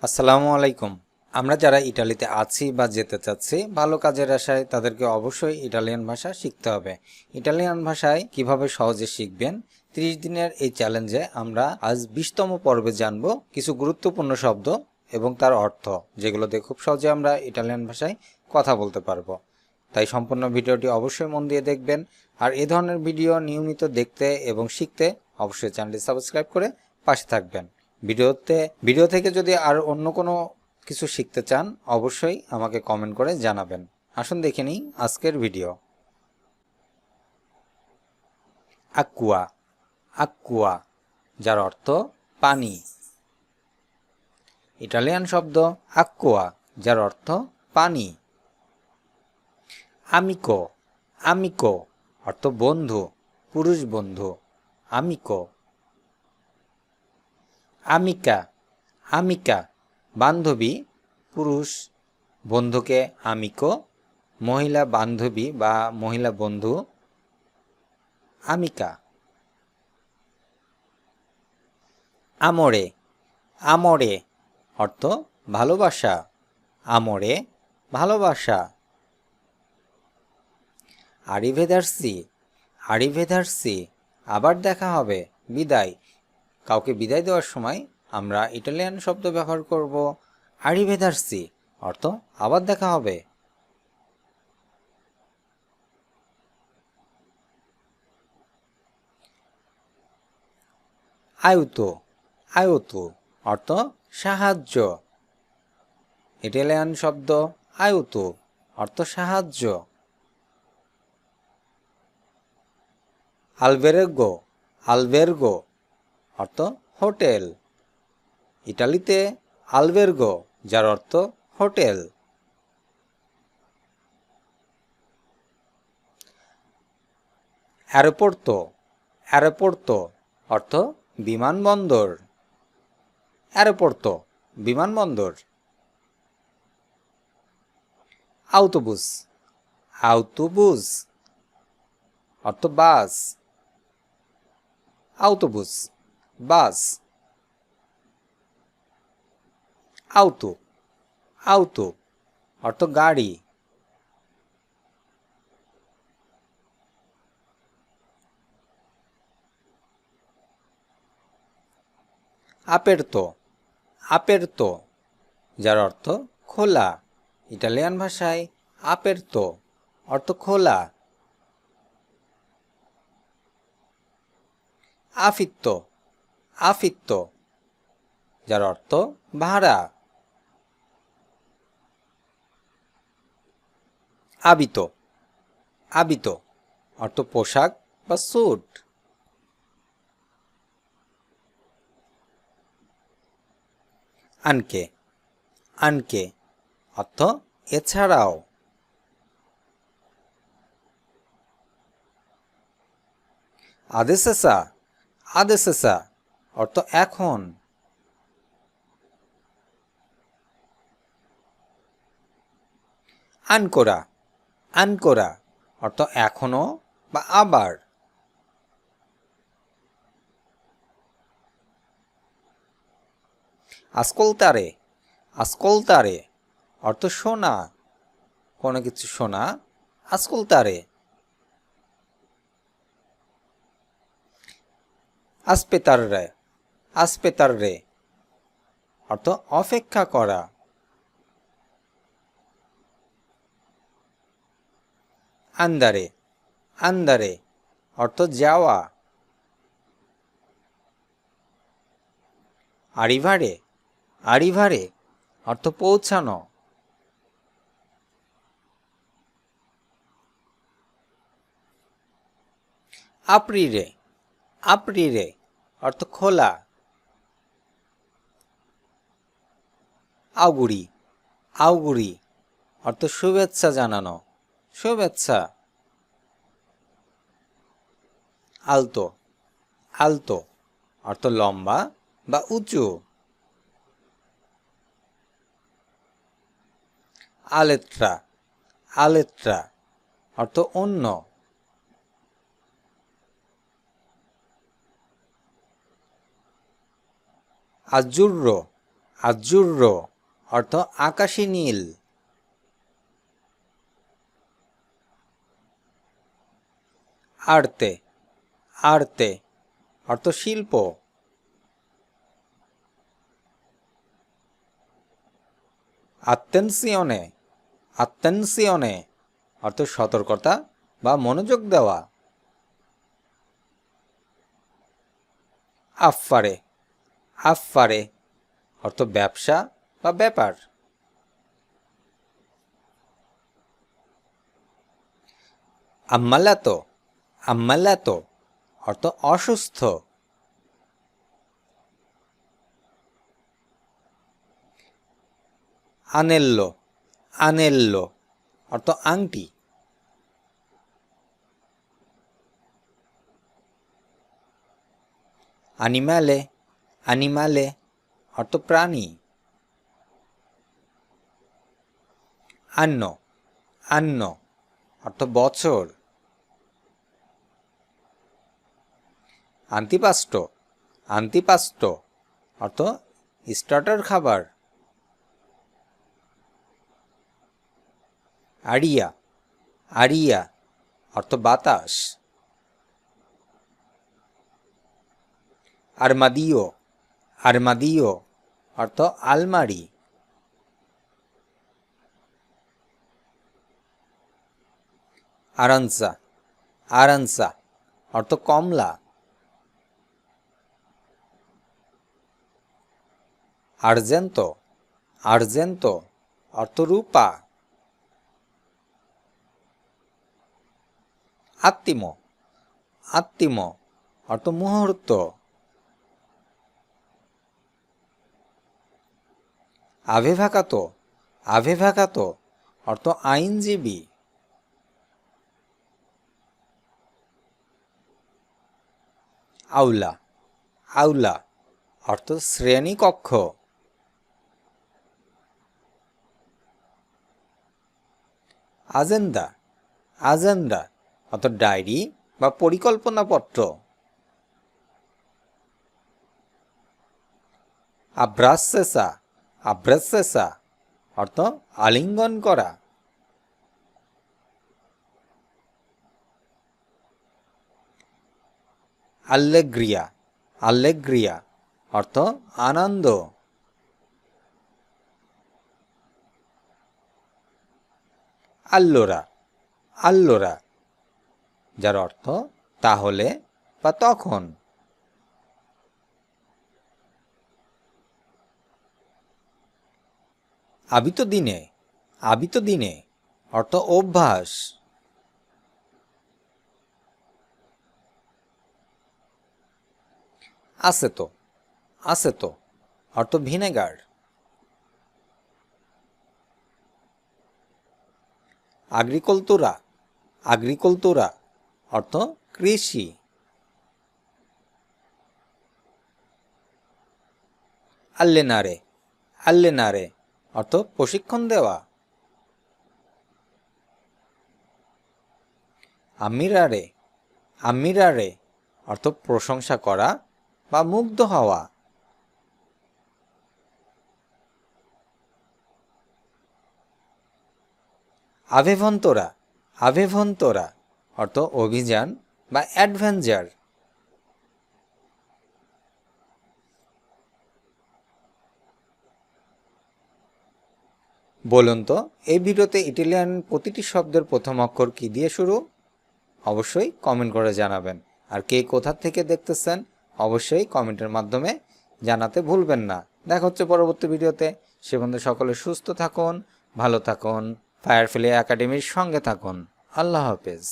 আসসালামু আলাইকুম। আমরা যারা ইটালিতে আছি বা যেতে চাচ্ছি ভালো কাজের আশায় তাদেরকে অবশ্যই ইটালিয়ান ভাষা শিখতে হবে। ইটালিয়ান ভাষায় কিভাবে সহজে শিখবেন 30 দিনের এই চ্যালেঞ্জে আমরা আজ 20তম পর্বে জানব কিছু গুরুত্বপূর্ণ শব্দ এবং তার অর্থ, যেগুলো দিয়ে খুব সহজে আমরা ইটালিয়ান ভাষায় কথা বলতে পারবো। তাই সম্পূর্ণ ভিডিওটি অবশ্যই মন দিয়ে দেখবেন। আর এই ধরনের ভিডিও নিয়মিত দেখতে এবং শিখতে অবশ্যই চ্যানেলটি সাবস্ক্রাইব করে পাশে থাকবেন। ভিডিও থেকে যদি আর অন্য কোনো কিছু শিখতে চান অবশ্যই আমাকে কমেন্ট করে জানাবেন। আসুন দেখে নিই আজকের ভিডিও। আকুয়া, আকুয়া যার অর্থ পানি। ইটালিয়ান শব্দ আকুয়া যার অর্থ পানি। আমিকো, আমিকো অর্থ বন্ধু, পুরুষ বন্ধু। আমিকো। আমিকা, আমিকা বান্ধবী, পুরুষ বন্ধুকে আমিকো, মহিলা বান্ধবী বা মহিলা বন্ধু আমিকা। আমোরে, আমোরে অর্থ ভালোবাসা, আমোরে ভালোবাসা। আরিভেদার্সি, আরিভেদার্সি আবার দেখা হবে, বিদায়। কাউকে বিদায় দেওয়ার সময় আমরা ইটালিয়ান শব্দ ব্যবহার করব আরিভেদার্সি, অর্থ আবার দেখা হবে। আয়ুতো, আয়ুতো অর্থ সাহায্য। ইটালিয়ান শব্দ আয়ুতো অর্থ সাহায্য। আলবেরেগো, আলবেরগো অর্থ হোটেল। ইটালিতে আলবেরগো যার অর্থ হোটেল। অ্যারোপোর্তো, অ্যারোপোর্তো অর্থ বিমানবন্দর। অ্যারোপোর্তো বিমানবন্দর। আউটোবুস, আউটোবুস অর্থ বাস। আউটোবুস বাস। আউটো, আউটো অর্থ গাড়ি। আपेर्तो, আपेर्तो যার অর্থ খোলা। ইটালিয়ান ভাষায় আपेर्तो অর্থ খোলা। আফিত্তো, আফিত্তো যার অর্থ ভাড়া। আবিতো, আবিতো অর্থ পোশাক বা স্যুট। আনকে, আনকে অর্থ এছাড়াও। আদেসেসা, আদেসেসা অর্থ এখন। আনকোরা, আনকোরা অর্থ এখনো বা আবার। আস্কলতারে, আস্কলতারে অর্থ শোনা, কোনো কিছু শোনা। আস্কলতারে। আসপেতাররে, আসপেতাররে অর্থ অপেক্ষা করা। আন্দারে, আন্দারে অর্থ যাওয়া। আরিভারে, আরিভারে অর্থ পৌঁছানো। আপ্রিরে, আপ্রিরে অর্থ খোলা। আউগুড়ি, আউগুড়ি অর্থ শুভেচ্ছা জানানো, শুভেচ্ছা। আলতো, আলতো অর্থ লম্বা বা উঁচু। আলেত্রা, আলেত্রা অর্থ অন্য। আজুর্রো, আজ্জুর্রো অর্থ আকাশী নীল। আর্তে আর্তে অর্থ শিল্প। আত্তেনসিওনে আত্তেনসিওনে অর্থ সতর্কতা বা মনোযোগ দেওয়া। আফফারে আফফারে অর্থ ব্যবসা বা ব্যাপার। আম্মালাতো আম্মালাতো অর্থ অসুস্থ। আনেল্লো আনেল্লো অর্থ আংটি। আনিমালে আনিমালে অর্থ প্রাণী। আন্ন আন্ন অর্থ বছর। আন্তিপাস্ট আন্তিপাস্ট অর্থ স্টার্টার খাবার। আড়িয়া আড়িয়া অর্থ বাতাস। আরমাদিও আরমাদিও অর্থ আলমারি। আরানসা আরানসা অর্থ কমলা। আর্জেন্তো আর্জেন্তো অর্থ রূপা। আত্তিমো আত্তিমো অর্থ মুহূর্ত। আভেভাকাতো আভেভাকাতো অর্থ আইনজীবী। আউলা আউলা অর্থ শ্রেণীকক্ষ। আজেন্ডা আজেন্ডা অর্থ ডায়েরি বা পরিকল্পনাপত্র। আব্রাসেসা আব্রাসেসা অর্থ আলিঙ্গন করা। আল্লেগ্রিয়া আল্লেগ্রিয়া অর্থ আনন্দ। আল্লোরা আল্লোরা যার অর্থ তাহলে বা তখন। আবিত দিনে আবিত দিনে অর্থ অভ্যাস। আসেতো আসেতো অর্থ ভিনেগার। আগ্রিকলতুরা আগ্রিকলতুরা অর্থ কৃষি। আল্লেনারে আল্লেনারে অর্থ প্রশিক্ষণ দেওয়া। আমিরারে আমিরারে অর্থ প্রশংসা করা বা মুগ্ধ হওয়া। আভেভন্তরা আভেভন্তরা অর্থ অভিযান বা অ্যাডভেঞ্চার। বলুন তো এই ভিডিওতে ইটালিয়ান প্রতিটি শব্দের প্রথম অক্ষর কি দিয়ে শুরু? অবশ্যই কমেন্ট করে জানাবেন। আর কে কোথা থেকে দেখতেছেন অবশ্যই কমেন্টের মাধ্যমে জানাতে ভুলবেন না। দেখা হচ্ছে পরবর্তী ভিডিওতে। সে পর্যন্ত সকলে সুস্থ থাকুন, ভালো থাকুন, ফায়ারফ্লাই একাডেমির সঙ্গে থাকুন। আল্লাহ হাফেজ।